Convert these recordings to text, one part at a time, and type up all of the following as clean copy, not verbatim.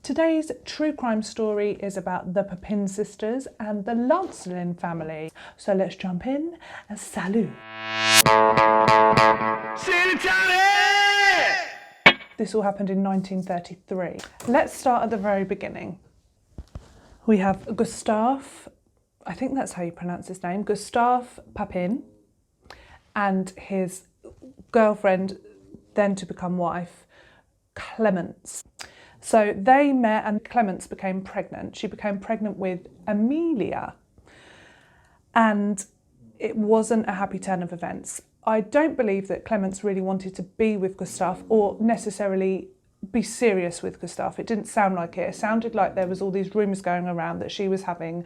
Today's true crime story is about the Papin sisters and the Lancelin family. So let's jump in and salut. This all happened in 1933. Let's start at the very beginning. We have Gustave, I think that's how you pronounce his name, Gustave Papin, and his girlfriend, then to become wife, Clemence. So they met and Clemence became pregnant. She became pregnant with Amelia, and it wasn't a happy turn of events. I don't believe that Clemence really wanted to be with Gustave or necessarily be serious with Gustave. It didn't sound like it. It sounded like there was all these rumours going around that she was having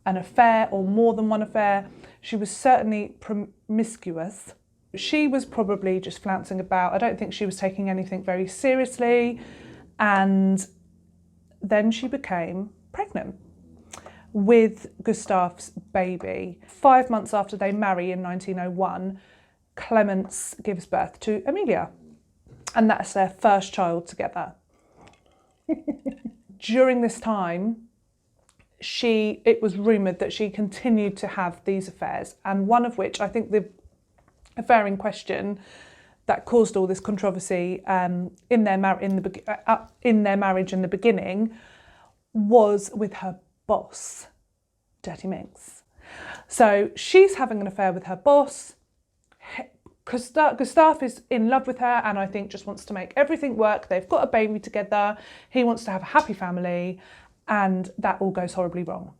an affair or more than one affair. She was certainly promiscuous. She was probably just flouncing about. I don't think she was taking anything very seriously. And then she became pregnant with Gustave's baby. 5 months after they marry in 1901, Clemence gives birth to Amelia, and that's their first child together. During this time, it was rumoured that she continued to have these affairs, and one of which, I think the affair in question that caused all this controversy in their marriage in the beginning was with her boss, Dirty Minx. So she's having an affair with her boss. Gustave is in love with her and I think just wants to make everything work. They've got a baby together. He wants to have a happy family, and that all goes horribly wrong.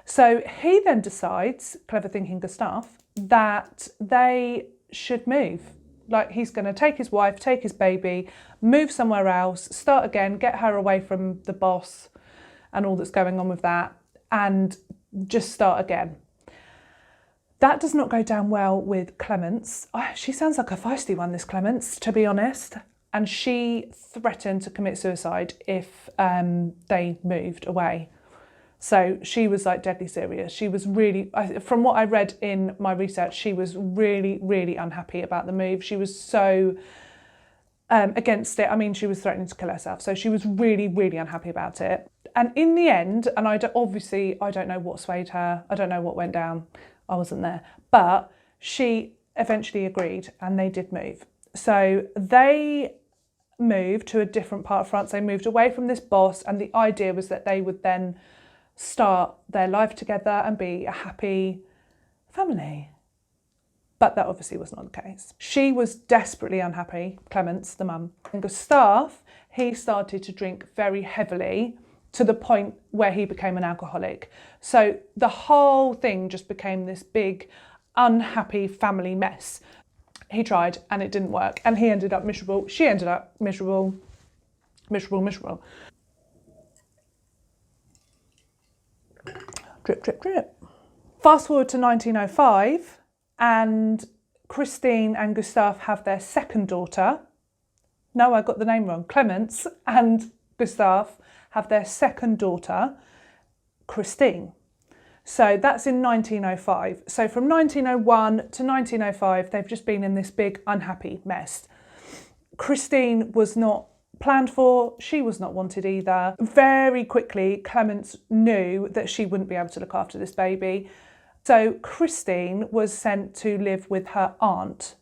So he then decides, clever thinking Gustave, that they should move. Like, he's going to take his wife, take his baby, move somewhere else, start again, get her away from the boss and all that's going on with that, and just start again. That does not go down well with Clemence. She sounds like a feisty one, this Clemence, to be honest. And she threatened to commit suicide if they moved away. So she was like deadly serious. She was really, from what I read in my research, she was really, really unhappy about the move. She was so against it. I mean, she was threatening to kill herself. So she was really, really unhappy about it. And in the end, and I don't know what swayed her. I don't know what went down. I wasn't there. But she eventually agreed and they did move. So they moved to a different part of France. They moved away from this boss, and the idea was that they would then start their life together and be a happy family. But that obviously was not the case. She was desperately unhappy, Clemence, the mum. And Gustave, he started to drink very heavily to the point where he became an alcoholic. So the whole thing just became this big, unhappy family mess. He tried and it didn't work, and he ended up miserable. She ended up miserable, miserable. Drip, drip, drip. Fast forward to 1905, and Christine and Gustave have their second daughter. No, I got the name wrong. Clemence and Gustave have their second daughter, Christine. So that's in 1905. So from 1901 to 1905, they've just been in this big unhappy mess. Christine was not planned for, she was not wanted either. Very quickly, Clemence knew that she wouldn't be able to look after this baby. So Christine was sent to live with her aunt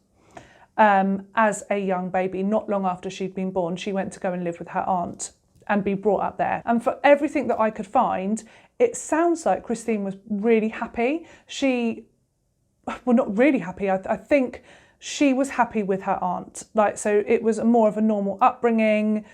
as a young baby. Not long after she'd been born, she went to go and live with her aunt and be brought up there. And for everything that I could find, it sounds like Christine was really happy. Well, not really happy. I think she was happy with her aunt. So it was more of a normal upbringing.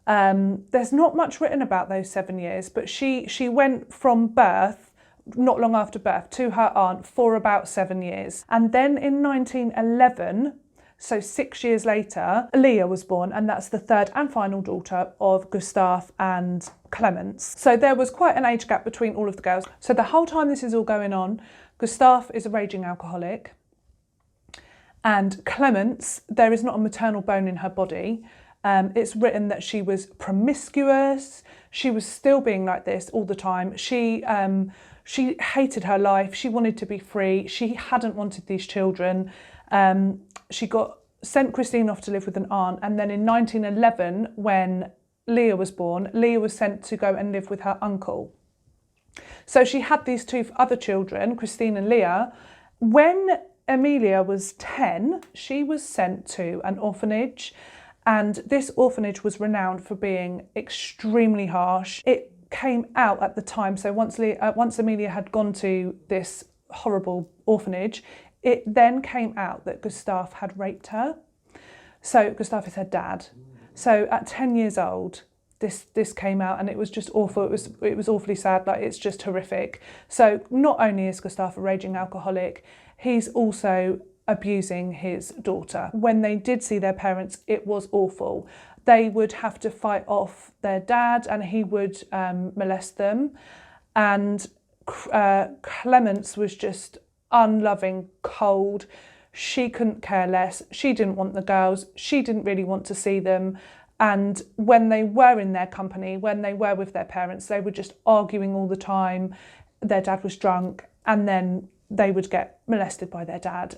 There's not much written about those 7 years, but she went from birth, not long after birth, to her aunt for about 7 years. And then in 1911, so 6 years later, Leah was born, and that's the third and final daughter of Gustave and Clemence. So there was quite an age gap between all of the girls. So the whole time this is all going on, Gustave is a raging alcoholic, and Clemence, there is not a maternal bone in her body. It's written that she was promiscuous. She was still being like this all the time. She hated her life. She wanted to be free. She hadn't wanted these children. She sent Christine off to live with an aunt, and then in 1911, when Leah was born, Leah was sent to go and live with her uncle. So she had these two other children, Christine and Leah. When Amelia was 10, she was sent to an orphanage, and this orphanage was renowned for being extremely harsh. It came out at the time, so once Amelia had gone to this horrible orphanage, it then came out that Gustave had raped her. So Gustave is her dad. So at 10 years old, this came out, and it was just awful. It was awfully sad. Like, it's just horrific. So not only is Gustave a raging alcoholic, he's also abusing his daughter. When they did see their parents, it was awful. They would have to fight off their dad, and he would molest them. And Clemence was just unloving, cold. She couldn't care less. She didn't want the girls. She didn't really want to see them. And when they were in their company, when they were with their parents, they were just arguing all the time. Their dad was drunk, and then they would get molested by their dad.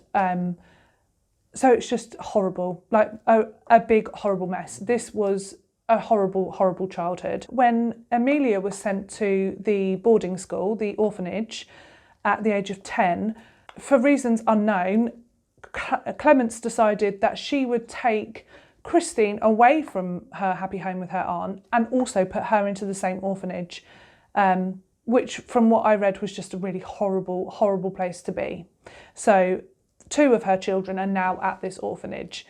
So it's just horrible, like a big, horrible mess. This was a horrible, horrible childhood. When Amelia was sent to the boarding school, the orphanage, at the age of 10, for reasons unknown, Clemence decided that she would take Christine away from her happy home with her aunt and also put her into the same orphanage, which from what I read was just a really horrible, horrible place to be. So 2 of her children are now at this orphanage.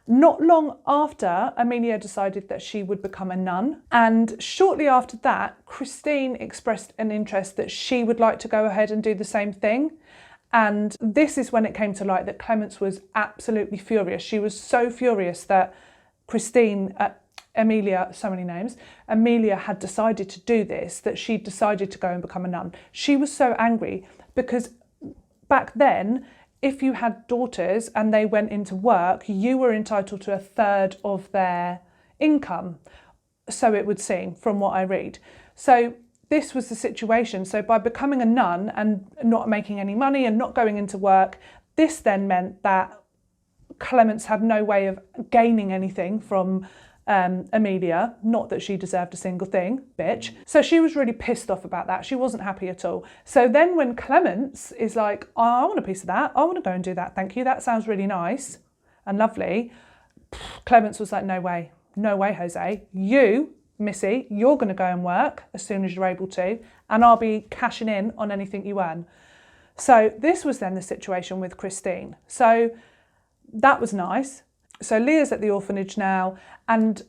Not long after, Amelia decided that she would become a nun, and shortly after that, Christine expressed an interest that she would like to go ahead and do the same thing. And this is when it came to light that Clemence was absolutely furious. She was so furious that Amelia, so many names, Amelia had decided to do this, that she decided to go and become a nun. She was so angry because back then, if you had daughters and they went into work, you were entitled to 1/3 of their income. So it would seem, from what I read. So this was the situation. So by becoming a nun and not making any money and not going into work, this then meant that Clemence had no way of gaining anything from Amelia. Not that she deserved a single thing, bitch. So she was really pissed off about that. She wasn't happy at all. So then when Clemence is like, oh, I want a piece of that, I want to go and do that, thank you, that sounds really nice and lovely, Clemence was like, no way, Jose. You, Missy, you're going to go and work as soon as you're able to, and I'll be cashing in on anything you earn. So this was then the situation with Christine. So that was nice. So Leah's at the orphanage now, and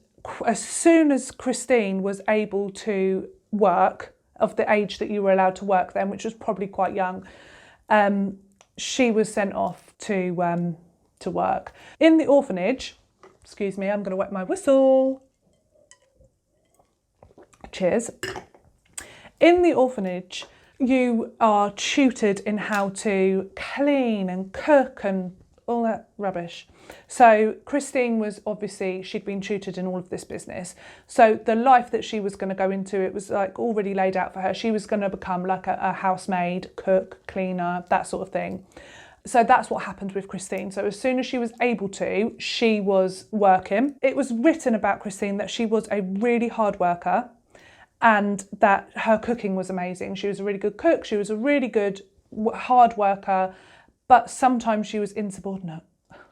as soon as Christine was able to work, of the age that you were allowed to work then, which was probably quite young, she was sent off to work. In the orphanage, excuse me, I'm going to wet my whistle. Cheers. In the orphanage, you are tutored in how to clean and cook and all that rubbish. So Christine was obviously, she'd been tutored in all of this business. So the life that she was going to go into, it was like already laid out for her. She was going to become like a housemaid, cook, cleaner, that sort of thing. So that's what happened with Christine. So as soon as she was able to, she was working. It was written about Christine that she was a really hard worker and that her cooking was amazing. She was a really good cook. She was a really good hard worker, but sometimes she was insubordinate.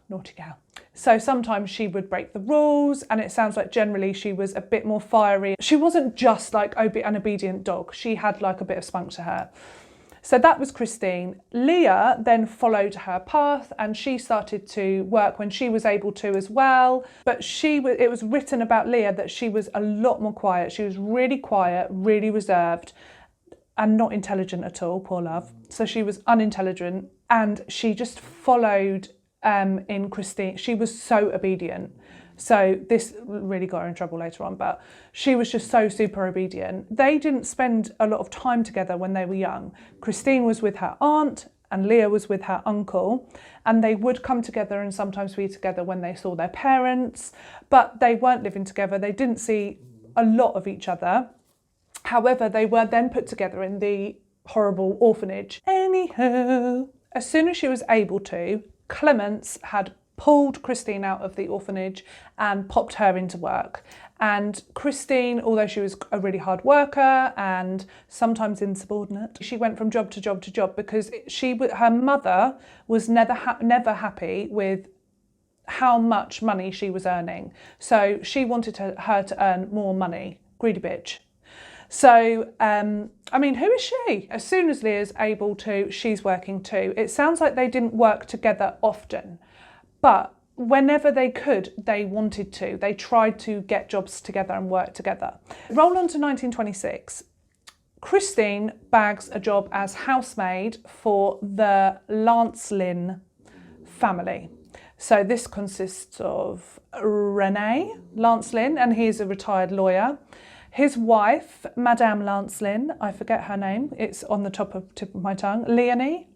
Naughty gal. So sometimes she would break the rules, and it sounds like generally she was a bit more fiery. She wasn't just like an obedient dog. She had like a bit of spunk to her. So that was Christine. Leah then followed her path, and she started to work when she was able to as well. But it was written about Leah that she was a lot more quiet. She was really quiet, really reserved, and not intelligent at all, poor love. So she was unintelligent, and she just followed in Christine. She was so obedient. So this really got her in trouble later on, but she was just so super obedient. They didn't spend a lot of time together when they were young. Christine was with her aunt and Leah was with her uncle, and they would come together and sometimes be together when they saw their parents, but they weren't living together. They didn't see a lot of each other. However, they were then put together in the horrible orphanage. Anyhow, as soon as she was able to, Clemence had pulled Christine out of the orphanage and popped her into work. And Christine, although she was a really hard worker and sometimes insubordinate, she went from job to job to job because her mother was never happy with how much money she was earning. So she wanted her to earn more money. Greedy bitch. So, I mean, who is she? As soon as Leah's able to, she's working too. It sounds like they didn't work together often, but whenever they could, they wanted to. They tried to get jobs together and work together. Roll on to 1926. Christine bags a job as housemaid for the Lancelin family. So this consists of René Lancelin, and he's a retired lawyer. His wife, Madame Lancelin, I forget her name, it's on the tip of my tongue, Leonie,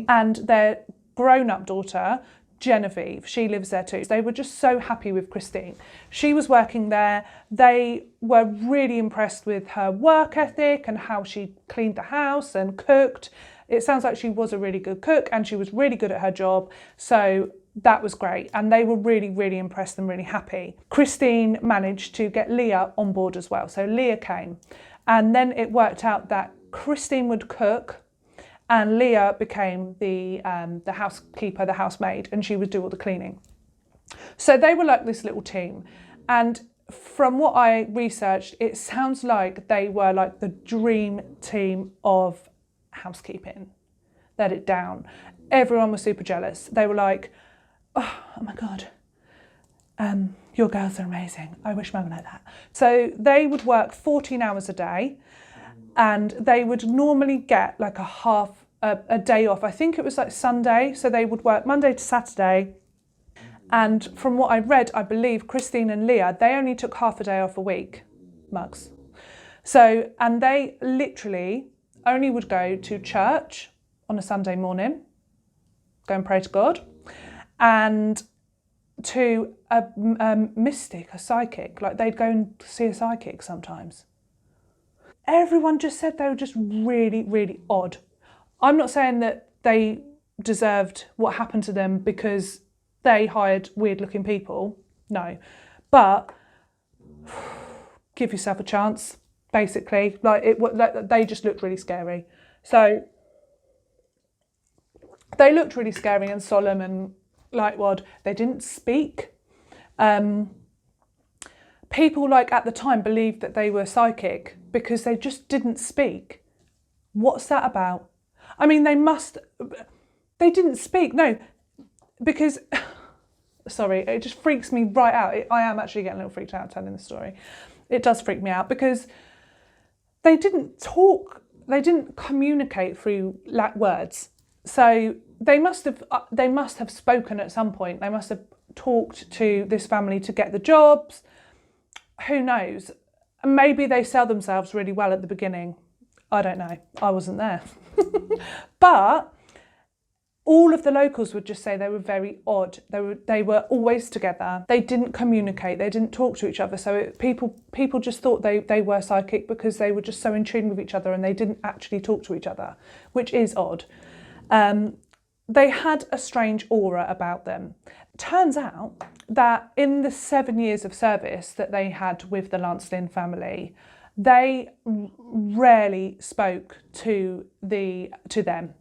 and their grown-up daughter, Genevieve. She lives there too. They were just so happy with Christine. She was working there. They were really impressed with her work ethic and how she cleaned the house and cooked. It sounds like she was a really good cook and she was really good at her job. So that was great. And they were really, really impressed and really happy. Christine managed to get Leah on board as well. So Leah came. And then it worked out that Christine would cook and Leah became the housekeeper, the housemaid, and she would do all the cleaning. So they were like this little team. And from what I researched, it sounds like they were like the dream team of housekeeping. They had it down. Everyone was super jealous. They were like, oh my God, your girls are amazing. I wish mum were like that. So they would work 14 hours a day. And they would normally get like a day off. I think it was like Sunday. So they would work Monday to Saturday. And from what I read, I believe Christine and Leah, they only took half a day off a week. Mugs. So, and they literally only would go to church on a Sunday morning, go and pray to God, and to a mystic, a psychic. Like they'd go and see a psychic sometimes. Everyone just said they were just really, really odd. I'm not saying that they deserved what happened to them because they hired weird-looking people. No. But give yourself a chance, basically. They just looked really scary. So they looked really scary and solemn and like what? They didn't speak. People like at the time believed that they were psychic because they just didn't speak. What's that about? I mean, they didn't speak, no, because, sorry, it just freaks me right out. I am actually getting a little freaked out telling the story. It does freak me out because they didn't talk, they didn't communicate through words. So they must have spoken at some point. They must have talked to this family to get the jobs. Who knows? Maybe they sell themselves really well at the beginning. I don't know. I wasn't there. But all of the locals would just say they were very odd. They were always together. They didn't communicate. They didn't talk to each other. So people just thought they were psychic because they were just so in tune with each other and they didn't actually talk to each other, which is odd. They had a strange aura about them. Turns out that in the 7 years of service that they had with the Lancelin family, they rarely spoke to them.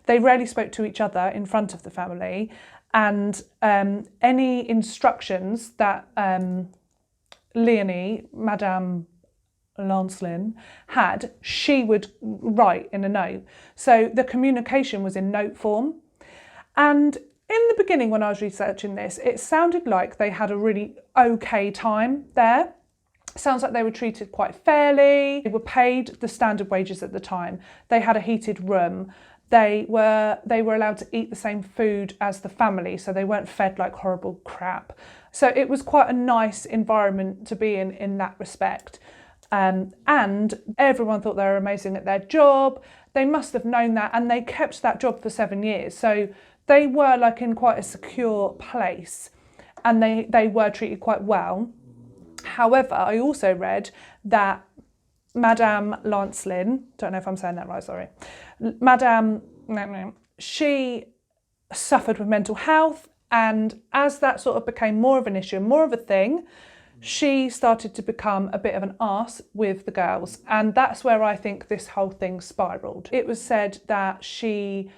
They rarely spoke to each other in front of the family, and any instructions that Leonie, Madame Lancelin, had, she would write in a note. So the communication was in note form. And in the beginning, when I was researching this, it sounded like they had a really okay time there. Sounds like they were treated quite fairly. They were paid the standard wages at the time. They had a heated room. They were allowed to eat the same food as the family, so they weren't fed like horrible crap. So it was quite a nice environment to be in that respect. And everyone thought they were amazing at their job. They must have known that, and they kept that job for 7 years. So they were like in quite a secure place, and they were treated quite well. However, I also read that Madame Lancelin, don't know if I'm saying that right, sorry. She suffered with mental health, and as that sort of became more of an issue and more of a thing, she started to become a bit of an arse with the girls. And that's where I think this whole thing spiralled. It was said that she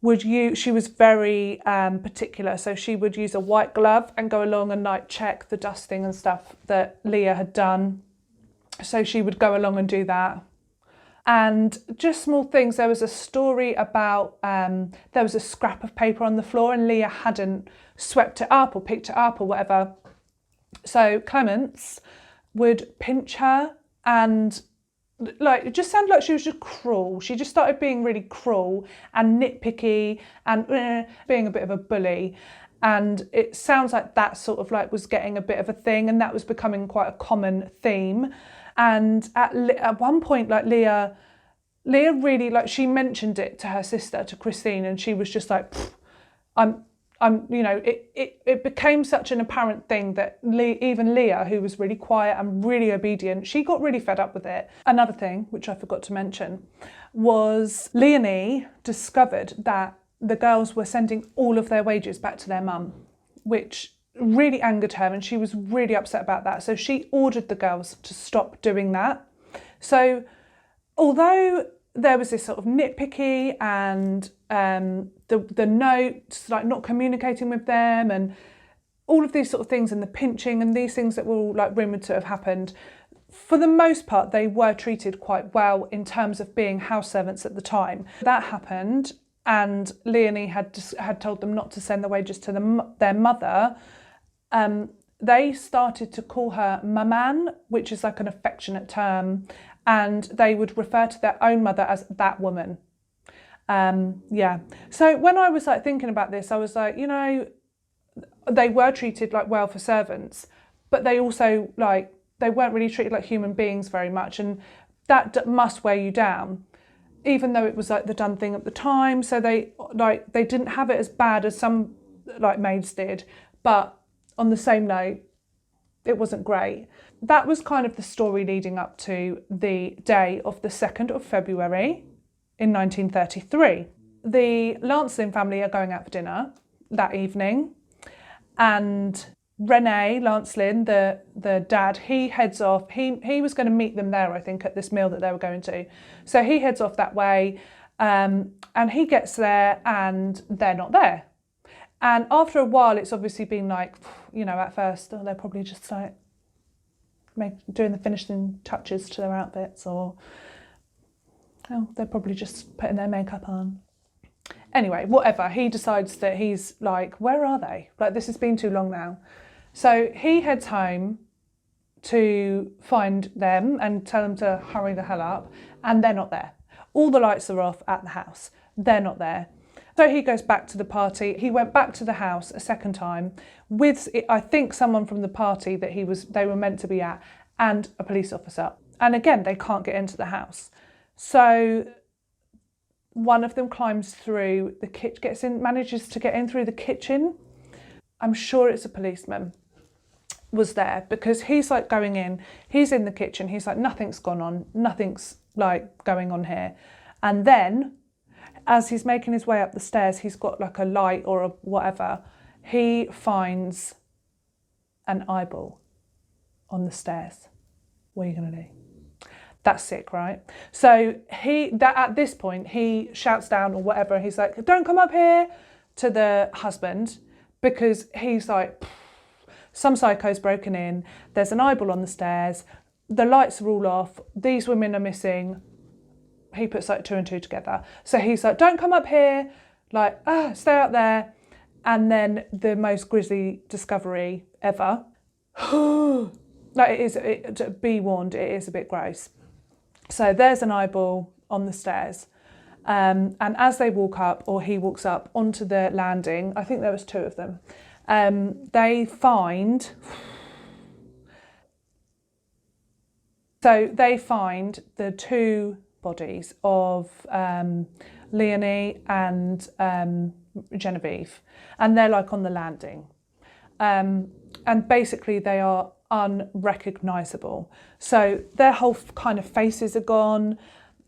was very particular. So she would use a white glove and go along and like check the dusting and stuff that Leah had done. So she would go along and do that. And just small things. There was a story about, there was a scrap of paper on the floor and Leah hadn't swept it up or picked it up or whatever. So Clemence would pinch her and like it just sounded like she was just cruel. She just started being really cruel and nitpicky and being a bit of a bully. And it sounds like that sort of like was getting a bit of a thing, and that was becoming quite a common theme. And at one point, like Leah really, like, she mentioned it to her sister, to Christine, and she was just like, you know, it became such an apparent thing that even Leah, who was really quiet and really obedient, she got really fed up with it. Another thing, which I forgot to mention, was Leonie discovered that the girls were sending all of their wages back to their mum, which really angered her, and she was really upset about that. So she ordered the girls to stop doing that. So although there was this sort of nitpicky and the notes, like not communicating with them and all of these sort of things, and the pinching and these things that were all like rumoured to have happened, for the most part they were treated quite well in terms of being house servants at the time. That happened, and Leonie had told them not to send the wages to their mother. They started to call her maman, which is like an affectionate term, and they would refer to their own mother as that woman. Yeah. So when I was like thinking about this, I was like, you know, they were treated like well for servants, but they also like, they weren't really treated like human beings very much, and that must weigh you down, even though it was like the done thing at the time. So they didn't have it as bad as some like maids did, but on the same note, it wasn't great. That was kind of the story leading up to the day of the 2nd of February in 1933. The Lancelin family are going out for dinner that evening, and René Lancelin, the dad, he heads off. He was going to meet them there, I think, at this meal that they were going to. So he heads off that way, and he gets there and they're not there. And after a while, it's obviously been like, you know, at first, they're probably just like doing the finishing touches to their outfits, or they're probably just putting their makeup on. Anyway, whatever. He decides that he's like, where are they? Like, this has been too long now. So he heads home to find them and tell them to hurry the hell up, and they're not there. All the lights are off at the house. They're not there. So he goes back to the party. He went back to the house a second time with, I think, someone from the party that they were meant to be at, and a police officer. And again, they can't get into the house. So one of them climbs through the kitchen, manages to get in through the kitchen. I'm sure it's a policeman was there, because he's like going in, he's in the kitchen, he's like, nothing's gone on, nothing's like going on here. And then as he's making his way up the stairs, he's got like a light or a whatever, he finds an eyeball on the stairs. What are you going to do? That's sick, right? So at this point, he shouts down or whatever. He's like, don't come up here, to the husband, because he's like, some psycho's broken in. There's an eyeball on the stairs. The lights are all off. These women are missing. He puts like 2 and 2 together. So he's like, don't come up here, like, stay out there. And then the most grisly discovery ever. Be warned, it is a bit gross. So there's an eyeball on the stairs. And as they walk up, or he walks up onto the landing, I think there was 2 of them, they find the 2 bodies of Leonie and Genevieve, and they're like on the landing, and basically they are unrecognisable. So their whole kind of faces are gone,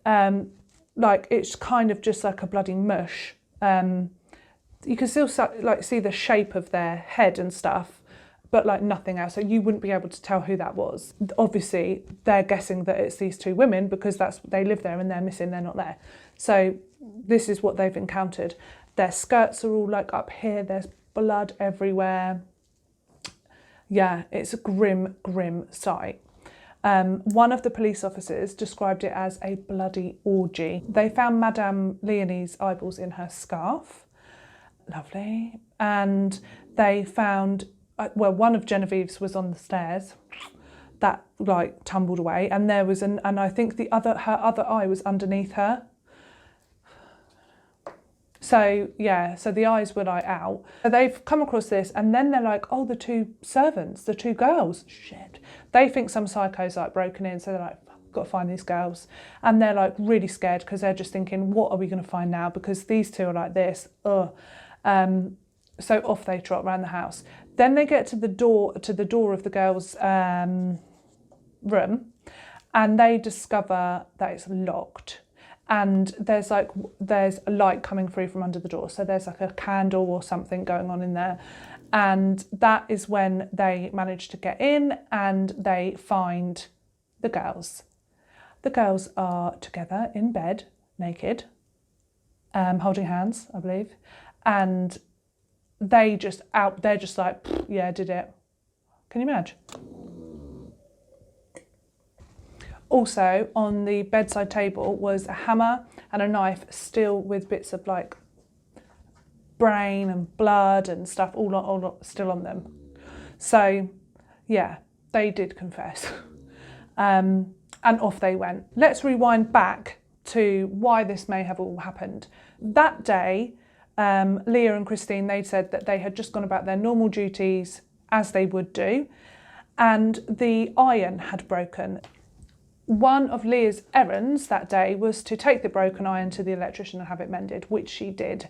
like it's kind of just like a bloody mush. You can still like see the shape of their head and stuff, but like nothing else. So you wouldn't be able to tell who that was. Obviously, they're guessing that it's these two women because they live there and they're missing, they're not there. So this is what they've encountered. Their skirts are all like up here, there's blood everywhere. Yeah, it's a grim, grim sight. One of the police officers described it as a bloody orgy. They found Madame Leonie's eyeballs in her scarf. Lovely. And they found, one of Genevieve's was on the stairs. That like tumbled away. And there was and I think her other eye was underneath her. So yeah, so the eyes were like out. So they've come across this and then they're like, oh, the two servants, the two girls, shit. They think some psycho's like broken in, so they're like, got to find these girls. And they're like really scared because they're just thinking, what are we going to find now? Because these two are like this, ugh. So off they trot around the house. Then they get to the door of the girls' room and they discover that it's locked. And there's a light coming through from under the door. So there's like a candle or something going on in there. And that is when they manage to get in and they find the girls. The girls are together in bed, naked, holding hands, I believe. And they're just like, yeah, did it. Can you imagine? Also, on the bedside table was a hammer and a knife, still with bits of like brain and blood and stuff all still on them. So, yeah, they did confess. And off they went. Let's rewind back to why this may have all happened. That day, Leah and Christine, they said that they had just gone about their normal duties as they would do, and the iron had broken. One of Leah's errands that day was to take the broken iron to the electrician and have it mended, which she did.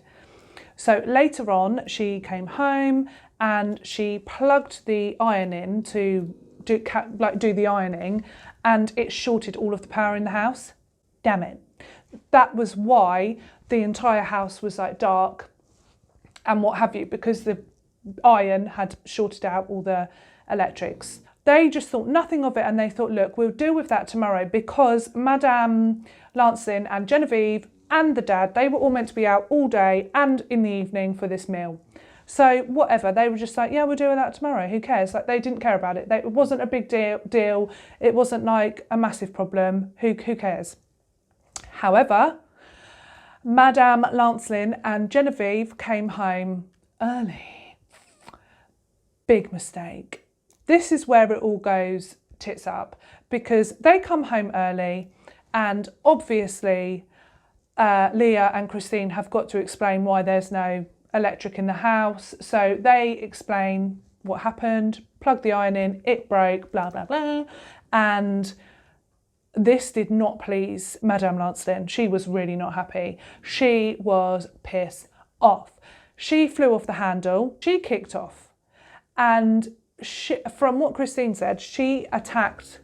So later on, she came home and she plugged the iron in to do the ironing, and it shorted all of the power in the house. Damn it. That was why the entire house was like dark and what have you, because the iron had shorted out all the electrics. They just thought nothing of it and they thought, look, we'll deal with that tomorrow, because Madame Lancelin and Genevieve and the dad, they were all meant to be out all day and in the evening for this meal. So whatever, they were just like, yeah, we'll deal with that tomorrow. Who cares? Like, they didn't care about it. It wasn't a big deal. It wasn't like a massive problem. Who cares? However, Madame Lancelin and Genevieve came home early. Big mistake. This is where it all goes tits up, because they come home early and obviously Leah and Christine have got to explain why there's no electric in the house. So they explain what happened, plug the iron in, it broke, blah, blah, blah. And this did not please Madame Lancelin. She was really not happy. She was pissed off. She flew off the handle. She kicked off. And from what Christine said, she attacked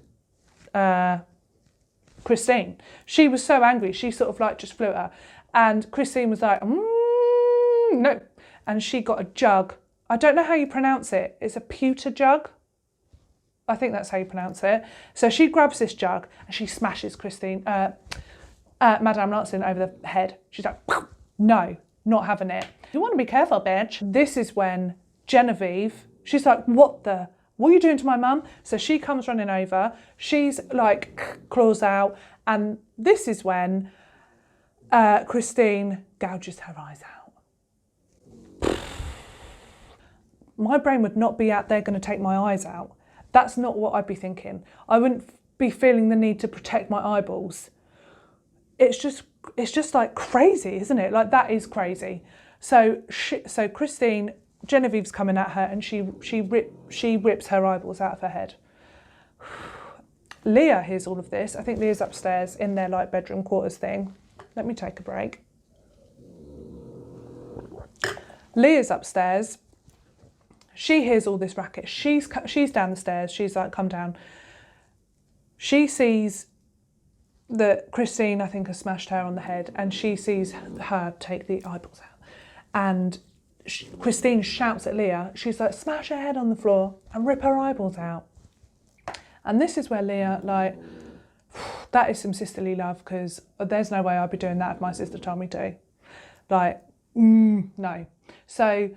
Christine. She was so angry. She sort of like just flew at her. And Christine was like, no. And she got a jug. I don't know how you pronounce it. It's a pewter jug. I think that's how you pronounce it. So she grabs this jug and she smashes Madame Lancelin over the head. She's like, no, not having it. You want to be careful, bitch. This is when Genevieve, she's like, what are you doing to my mum? So she comes running over. She's like, claws out. And this is when Christine gouges her eyes out. My brain would not be out there going to take my eyes out. That's not what I'd be thinking. I wouldn't be feeling the need to protect my eyeballs. It's just like crazy, isn't it? Like, that is crazy. So Christine, Genevieve's coming at her and she rips her eyeballs out of her head. Leah hears all of this. I think Leah's upstairs in their like bedroom quarters thing. Let me take a break. Leah's upstairs. She hears all this racket. She's down the stairs. She's like, come down. She sees that Christine, I think, has smashed her on the head, and she sees her take the eyeballs out. And Christine shouts at Leah. She's like, smash her head on the floor and rip her eyeballs out. And this is where Leah, like, that is some sisterly love, because there's no way I'd be doing that if my sister told me to. Like, no. So,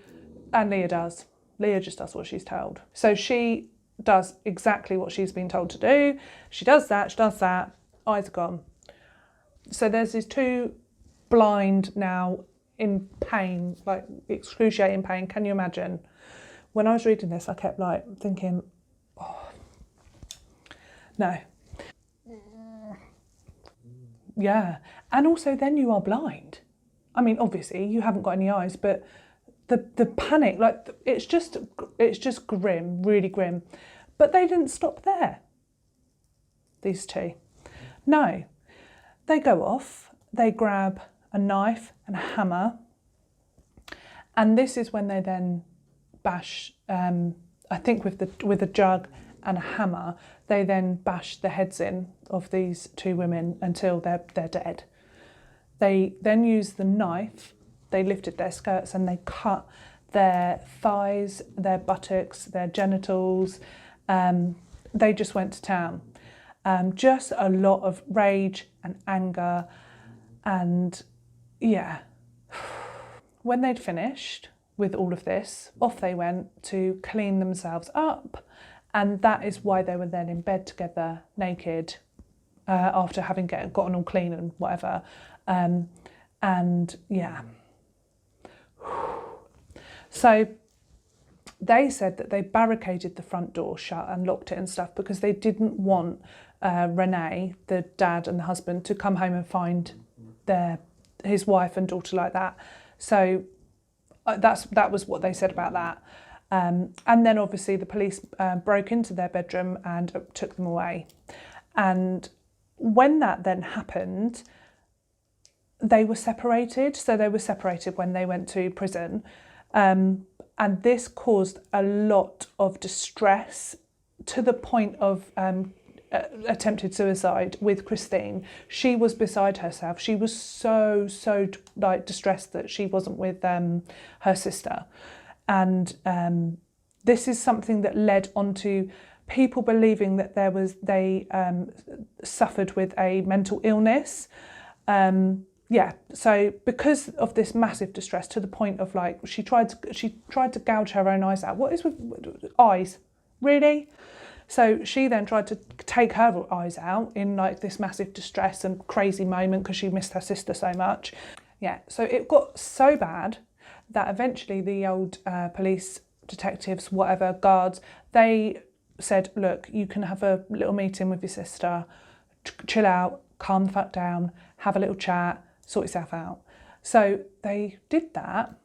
and Leah does. Leah just does what she's told. So she does exactly what she's been told to do. She does that, eyes are gone. So there's these two blind now in pain, like excruciating pain. Can you imagine? When I was reading this, I kept like thinking, oh, no. Yeah. And also then you are blind. I mean, obviously you haven't got any eyes, but the panic, like it's just grim, really grim. But they didn't stop there, these two. No, they go off, they grab a knife and a hammer, and this is when they then bash, I think with a jug and a hammer, they then bash the heads in of these two women until they're dead. They then use the knife, they lifted their skirts and they cut their thighs, their buttocks, their genitals. They just went to town. Just a lot of rage and anger, and yeah. When they'd finished with all of this, off they went to clean themselves up, and that is why they were then in bed together, naked, after having gotten all clean and whatever. And yeah. So they said that they barricaded the front door shut and locked it and stuff because they didn't want Renee, the dad and the husband, to come home and find his wife and daughter like that. So that was what they said about that. And then obviously the police broke into their bedroom and took them away. And when that then happened, they were separated. So they were separated when they went to prison. And this caused a lot of distress to the point of attempted suicide with Christine. She was beside herself. She was so like distressed that she wasn't with her sister. And this is something that led on to people believing that they suffered with a mental illness. Yeah, so because of this massive distress to the point of like she tried to gouge her own eyes out. What is with eyes? Really? So she then tried to take her eyes out in like this massive distress and crazy moment because she missed her sister so much. Yeah, so it got so bad that eventually the old police detectives, whatever, guards, they said, look, you can have a little meeting with your sister, chill out, calm the fuck down, have a little chat, sort yourself out. So they did that.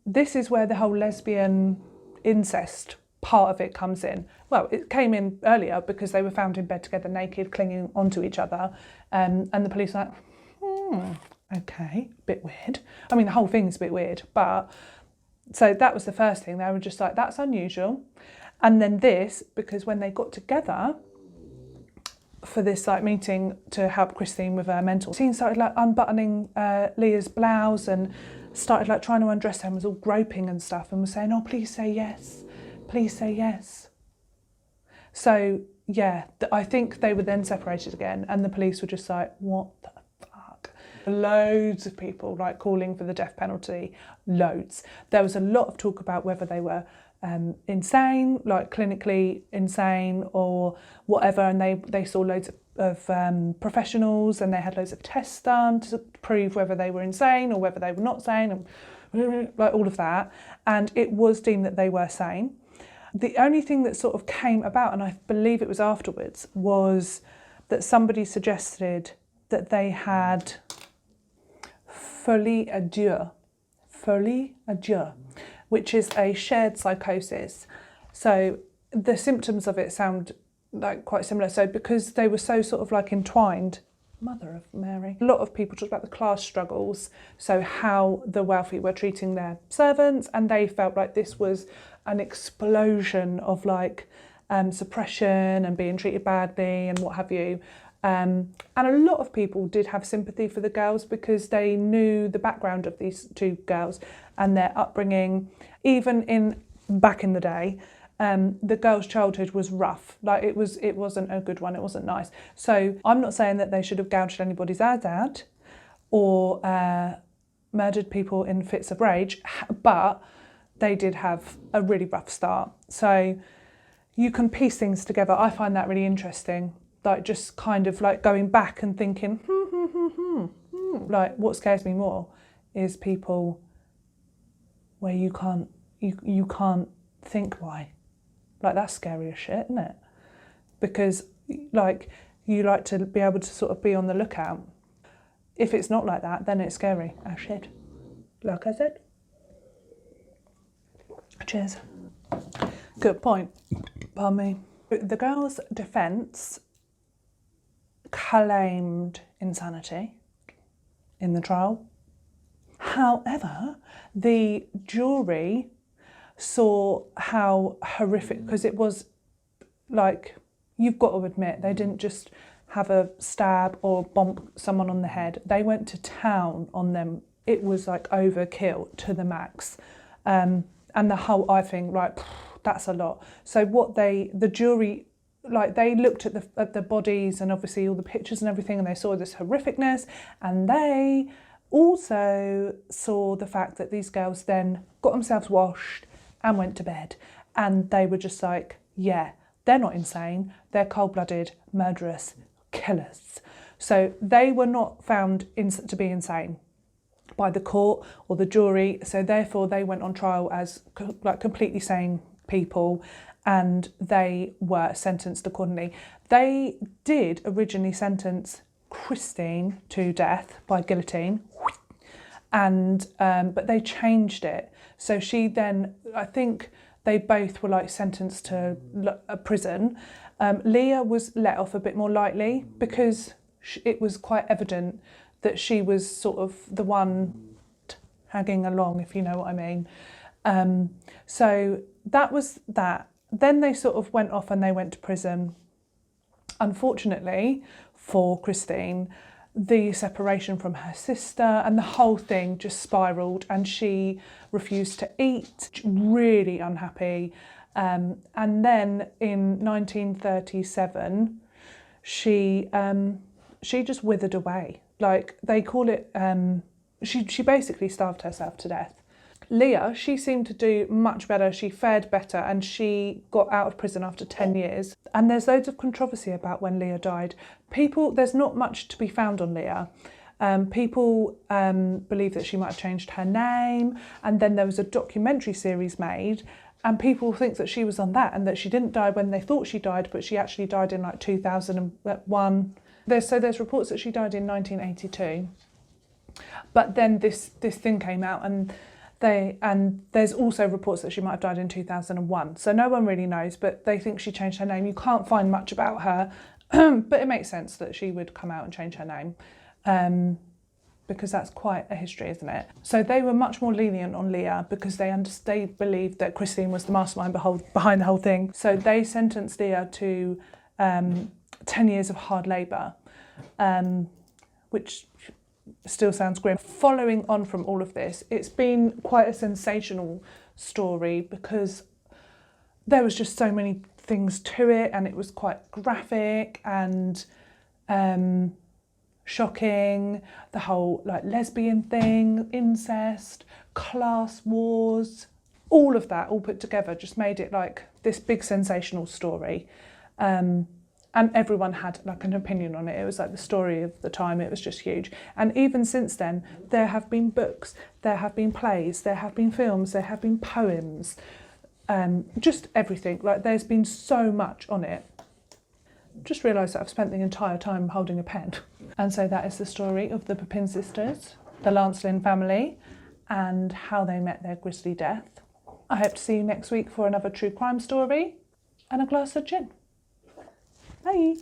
This is where the whole lesbian incest part of it comes in. Well, it came in earlier because they were found in bed together, naked, clinging onto each other. And the police were like, okay, a bit weird. I mean, the whole thing's a bit weird. But so that was the first thing. They were just like, that's unusual. And then this, because when they got together for this like meeting to help Christine with her mental, Christine started like unbuttoning Leah's blouse and started like trying to undress her and was all groping and stuff and was saying, oh, please say yes, please say yes. So yeah, I think they were then separated again and the police were just like, what the fuck? Loads of people like calling for the death penalty, loads. There was a lot of talk about whether they were insane, like clinically insane or whatever, and they saw loads of professionals and they had loads of tests done to prove whether they were insane or whether they were not sane and like all of that, and it was deemed that they were sane. The only thing that sort of came about, and I believe it was afterwards, was that somebody suggested that they had folie à deux, which is a shared psychosis. So the symptoms of it sound like quite similar. So because they were so sort of like entwined, Mother of Mary, a lot of people talk about the class struggles, so how the wealthy were treating their servants, and they felt like this was an explosion of like suppression and being treated badly and what have you. And a lot of people did have sympathy for the girls because they knew the background of these two girls and their upbringing. Even back in the day, the girl's childhood was rough. Like it wasn't a good one. It wasn't nice. So I'm not saying that they should have gouged anybody's eyes out or murdered people in fits of rage, but they did have a really rough start. So you can piece things together. I find that really interesting. Like just kind of like going back and thinking, like what scares me more is people where you can't think why. Like that's scary as shit, isn't it? Because like you like to be able to sort of be on the lookout. If it's not like that, then it's scary as shit. Like I said. Cheers. Good point. Pardon me. The girls' defence claimed insanity in the trial. However, the jury saw how horrific, because it was like, you've got to admit, they didn't just have a stab or bump someone on the head. They went to town on them. It was like overkill to the max. And the whole, I think, like, that's a lot. So the jury, like they looked at the bodies and obviously all the pictures and everything, and they saw this horrificness, and they also saw the fact that these girls then got themselves washed and went to bed, and they were just like, yeah, they're not insane, they're cold-blooded, murderous killers. So they were not found to be insane by the court or the jury, so therefore they went on trial as like completely sane people, and they were sentenced accordingly. They did originally sentence Christine to death by guillotine, and but they changed it. So she then, I think they both were like sentenced to a prison. Leah was let off a bit more lightly because it was quite evident that she was sort of the one tagging along, if you know what I mean. So that was that. Then they sort of went off and they went to prison. Unfortunately for Christine, the separation from her sister and the whole thing just spiralled, and she refused to eat, really unhappy. And then in 1937, she just withered away. Like they call it, she basically starved herself to death. Leah, she seemed to do much better. She fared better, and she got out of prison after 10 years. And there's loads of controversy about when Leah died. There's not much to be found on Leah. People believe that she might have changed her name, and then there was a documentary series made, and people think that she was on that and that she didn't die when they thought she died, but she actually died in like 2001. There's reports that she died in 1982. But then this thing came out, and there's also reports that she might have died in 2001. So no one really knows, but they think she changed her name. You can't find much about her, but it makes sense that she would come out and change her name, because that's quite a history, isn't it? So they were much more lenient on Leah because they believed that Christine was the mastermind behind the whole thing. So they sentenced Leah to 10 years of hard labour, which still sounds grim. Following on from all of this, it's been quite a sensational story because there was just so many things to it, and it was quite graphic and shocking. The whole like lesbian thing, incest, class wars, all of that all put together just made it like this big sensational story. And everyone had like an opinion on it. It was like the story of the time. It was just huge. And even since then, there have been books, there have been plays, there have been films, there have been poems, just everything. Like there's been so much on it. Just realised that I've spent the entire time holding a pen. And so that is the story of the Papin sisters, the Lancelin family, and how they met their grisly death. I hope to see you next week for another true crime story and a glass of gin. Bye.